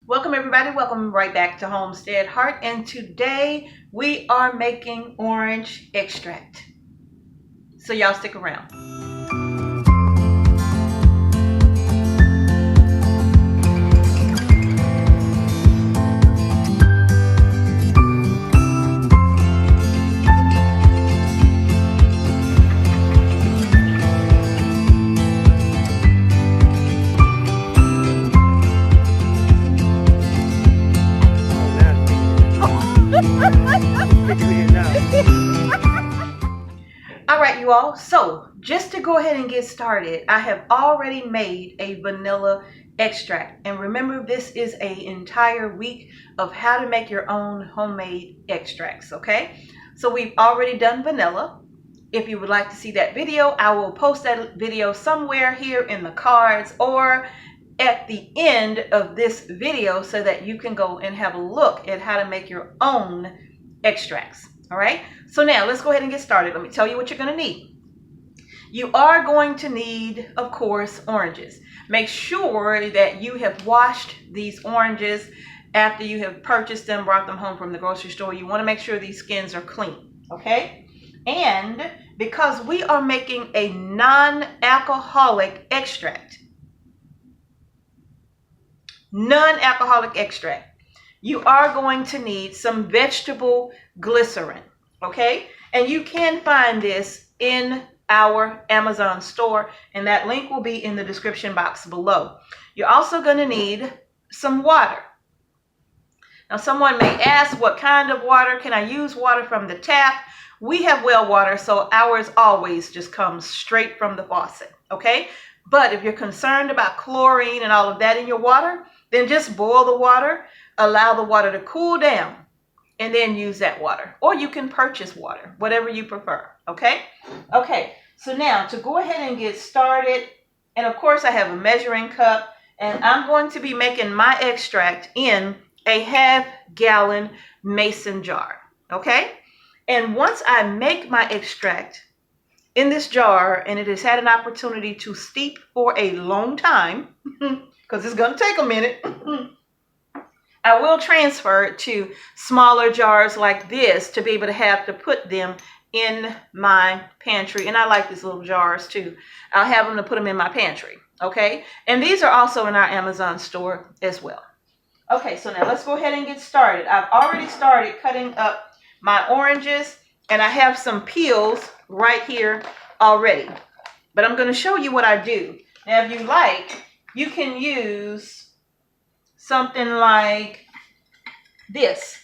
Welcome everybody, welcome right back to Homestead Heart, and today we are making orange extract. So y'all stick around. All right, you all. So just to go ahead and get started, I have already made a vanilla extract. And remember, this is an entire week of how to make your own homemade extracts, okay? So we've already done vanilla. If you would like to see that video, I will post that video somewhere here in the cards or at the end of this video so that you can go and have a look at how to make your own extracts. All right, so now let's go ahead and get started. Let me tell you what you're going to need. You are going to need, of course, oranges. Make sure that you have washed these oranges after you have purchased them, brought them home from the grocery store. You want to make sure these skins are clean, okay? And because we are making a non-alcoholic extract, you are going to need some vegetable glycerin, okay? And you can find this in our Amazon store, and that link will be in the description box below. You're also going to need some water. Now, someone may ask, what kind of water? Can I use water from the tap? We have well water, so ours always just comes straight from the faucet, okay? But if you're concerned about chlorine and all of that in your water, then just boil the water, allow the water to cool down, and then use that water. Or you can purchase water, whatever you prefer, okay? Okay, so now to go ahead and get started, and of course I have a measuring cup, and I'm going to be making my extract in a half-gallon mason jar, okay? And once I make my extract in this jar, and it has had an opportunity to steep for a long time, because it's going to take a minute, I will transfer it to smaller jars like this to be able to have to put them in my pantry. And I like these little jars too. I'll have them to put them in my pantry, okay? And these are also in our Amazon store as well. Okay, so now let's go ahead and get started. I've already started cutting up my oranges, and I have some peels right here already. But I'm going to show you what I do. Now, if you like, you can use something like this.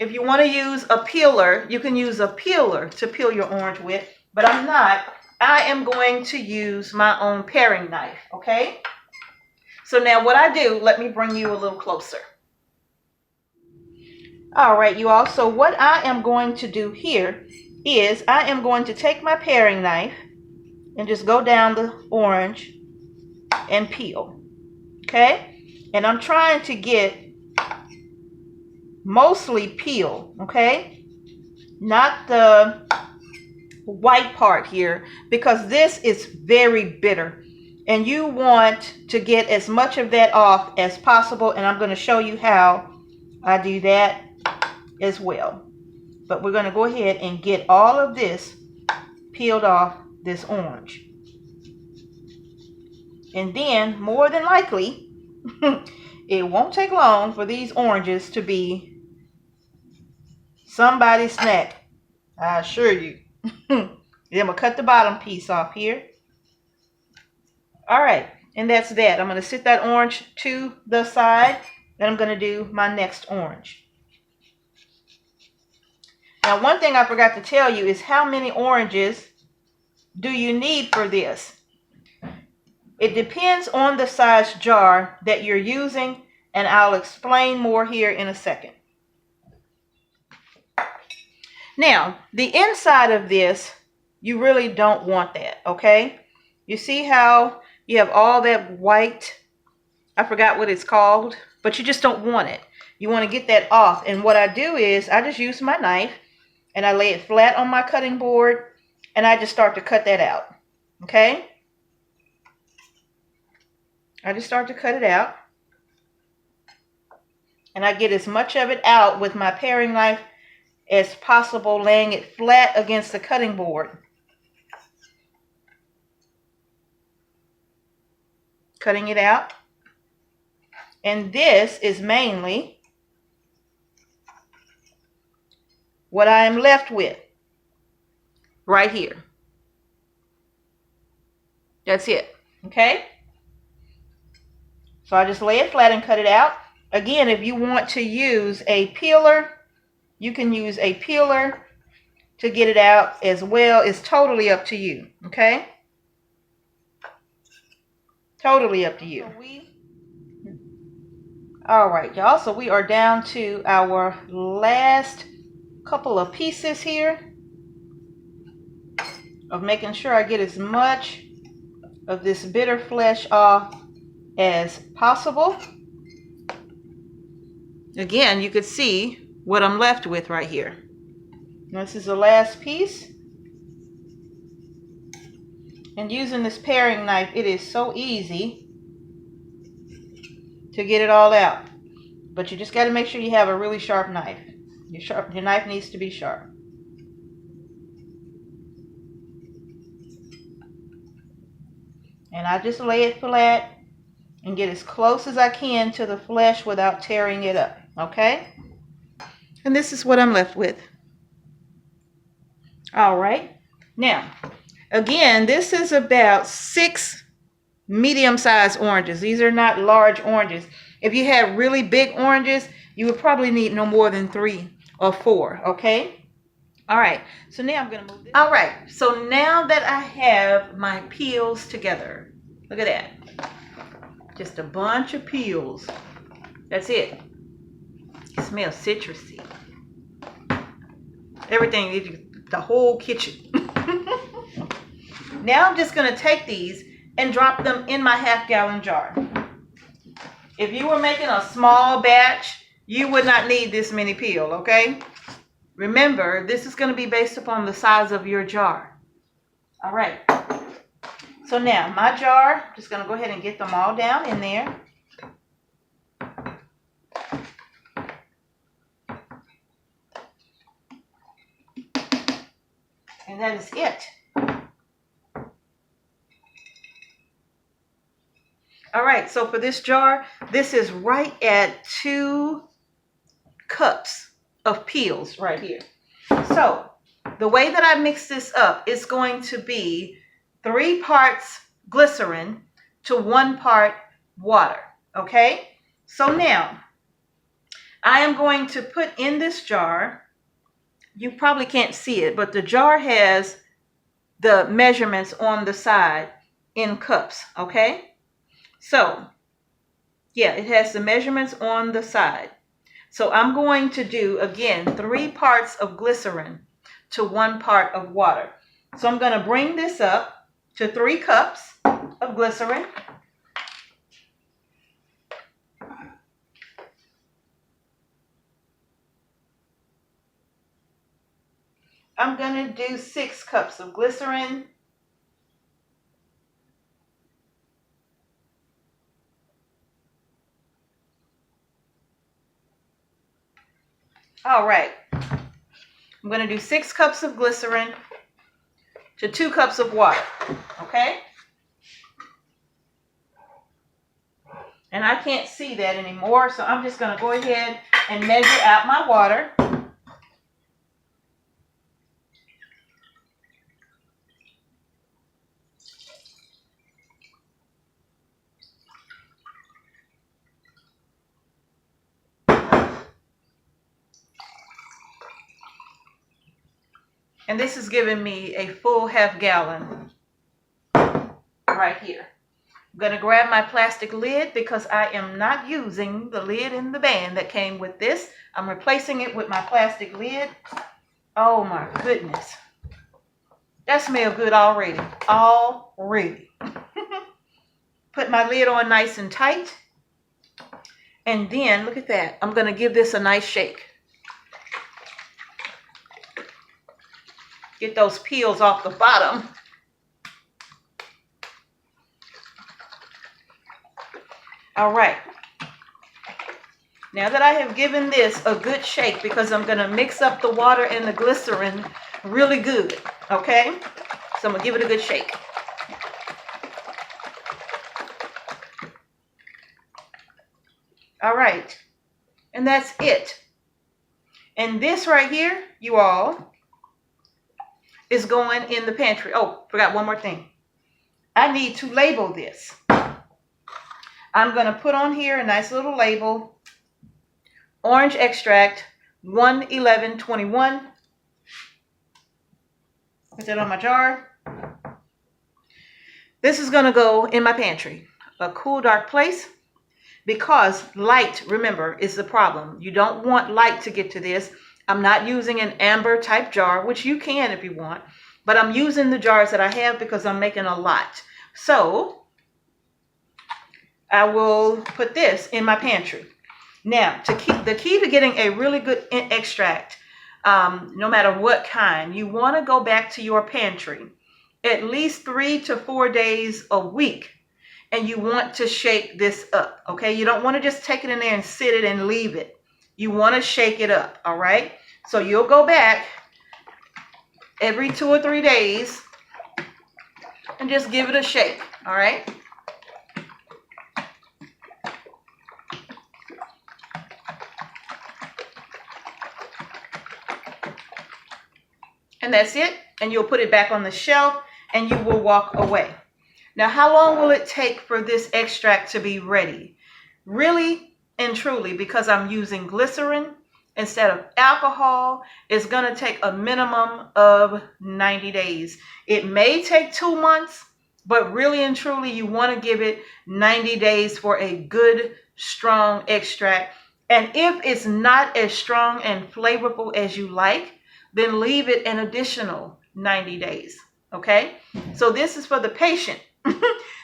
If you want to use a peeler, you can use a peeler to peel your orange with, but I'm not. I am going to use my own paring knife, okay? So now what I do, let me bring you a little closer. All right, you all, so what I am going to do here is I am going to take my paring knife and just go down the orange and peel, okay? And I'm trying to get mostly peel, okay? Not the white part here, because this is very bitter. And you want to get as much of that off as possible, and I'm going to show you how I do that as well. But we're going to go ahead and get all of this peeled off this orange. And then, more than likely, it won't take long for these oranges to be somebody's snack. I assure you. Then I'm going to cut the bottom piece off here. All right, and that's that. I'm going to set that orange to the side, and I'm going to do my next orange. Now, one thing I forgot to tell you is how many oranges do you need for this? It depends on the size jar that you're using, and I'll explain more here in a second. Now, the inside of this, you really don't want that, okay? You see how you have all that white, I forgot what it's called, but you just don't want it. You want to get that off. And what I do is I just use my knife and I lay it flat on my cutting board and I just start to cut that out. Okay? I just start to cut it out. And I get as much of it out with my paring knife as possible, laying it flat against the cutting board. Cutting it out. And this is mainly what I am left with right here. That's it. Okay? So I just lay it flat and cut it out. Again, if you want to use a peeler, you can use a peeler to get it out as well. It's totally up to you. Okay? Totally up to you. All right, y'all. So we are down to our last couple of pieces here of making sure I get as much of this bitter flesh off as possible. Again, you could see what I'm left with right here. This is the last piece. And using this paring knife, it is so easy to get it all out. But you just got to make sure you have a really sharp knife. Your knife needs to be sharp. And I just lay it flat and get as close as I can to the flesh without tearing it up. Okay? And this is what I'm left with. All right. Now, again, this is about 6 medium-sized oranges. These are not large oranges. If you had really big oranges, you would probably need no more than 3 or 4. Okay? All right. So now I'm going to move this. All right. So now that I have my peels together, look at that. Just a bunch of peels. That's it. It smells citrusy. Everything, the whole kitchen. Now I'm just going to take these and drop them in my half-gallon jar. If you were making a small batch, you would not need this many peel, okay? Remember, this is going to be based upon the size of your jar. All right. So now, my jar, just going to go ahead and get them all down in there. And that is it. All right, so for this jar, this is right at 2 cups of peels right here. So the way that I mix this up is going to be 3 parts glycerin to 1 part water. Okay? So now I am going to put in this jar. You probably can't see it, but the jar has the measurements on the side in cups. Okay? So, yeah, it has the measurements on the side. So I'm going to do, again, 3 parts of glycerin to 1 part of water. So I'm going to bring this up to 3 cups of glycerin. I'm going to do 6 cups of glycerin. All right. I'm going to do 6 cups of glycerin to 2 cups of water. Okay? And I can't see that anymore, so I'm just going to go ahead and measure out my water. And this is giving me a full half gallon right here. I'm going to grab my plastic lid because I am not using the lid in the band that came with this. I'm replacing it with my plastic lid. Oh my goodness. That smells good already. Already. Put my lid on nice and tight. And then, look at that. I'm going to give this a nice shake. Get those peels off the bottom. All right. Now that I have given this a good shake, because I'm going to mix up the water and the glycerin really good, okay? So I'm going to give it a good shake. All right, and that's it. And this right here, you all, is going in the pantry. Oh, forgot one more thing. I need to label this. I'm going to put on here a nice little label. Orange extract 11121. Put that on my jar. This is going to go in my pantry. A cool, dark place. Because light, remember, is the problem. You don't want light to get to this. I'm not using an amber type jar, which you can if you want. But I'm using the jars that I have because I'm making a lot. So I will put this in my pantry. Now, the key to getting a really good extract, no matter what kind, you want to go back to your pantry at least 3 to 4 days a week. And you want to shake this up, okay? You don't want to just take it in there and sit it and leave it. You want to shake it up, all right? So you'll go back every 2 or 3 days and just give it a shake, all right? And that's it. And you'll put it back on the shelf and you will walk away. Now, how long will it take for this extract to be ready? Really and truly, because I'm using glycerin instead of alcohol, it's going to take a minimum of 90 days. It may take 2 months, but really and truly, you want to give it 90 days for a good, strong extract. And if it's not as strong and flavorful as you like, then leave it an additional 90 days. Okay? So this is for the patient.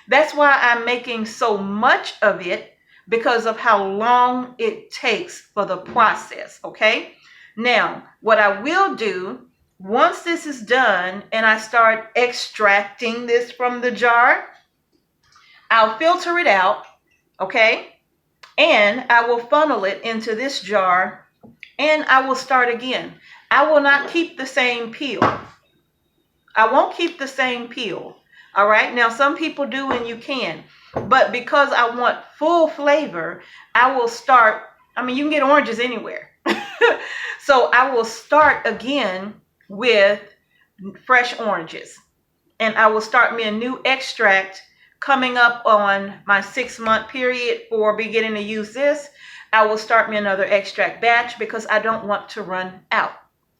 That's why I'm making so much of it, because of how long it takes for the process, okay? Now, what I will do, once this is done and I start extracting this from the jar, I'll filter it out, okay? And I will funnel it into this jar and I will start again. I will not keep the same peel. I won't keep the same peel. All right. Now, some people do and you can. But because I want full flavor, I will start. I mean, you can get oranges anywhere. So I will start again with fresh oranges. And I will start me a new extract coming up on my 6-month period for beginning to use this. I will start me another extract batch because I don't want to run out.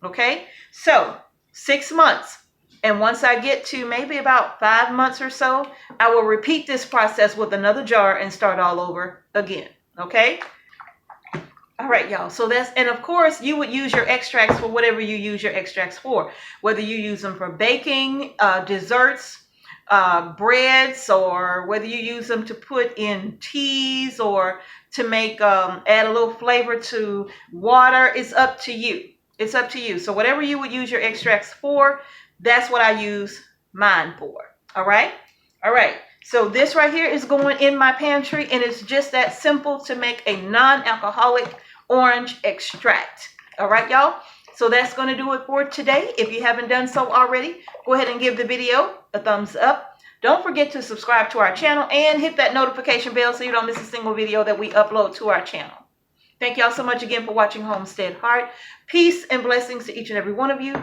Okay. So 6 months. And once I get to maybe about 5 months or so, I will repeat this process with another jar and start all over again. Okay? All right, y'all. So that's, and of course, you would use your extracts for whatever you use your extracts for. Whether you use them for baking, desserts, breads, or whether you use them to put in teas or to make, add a little flavor to water, it's up to you. It's up to you. So whatever you would use your extracts for, that's what I use mine for. All right. All right. So this right here is going in my pantry, and it's just that simple to make a non-alcoholic orange extract. All right, y'all. So that's going to do it for today. If you haven't done so already, go ahead and give the video a thumbs up. Don't forget to subscribe to our channel and hit that notification bell so you don't miss a single video that we upload to our channel. Thank y'all so much again for watching Homestead Heart. Peace and blessings to each and every one of you.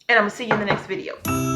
And I'm going to see you in the next video.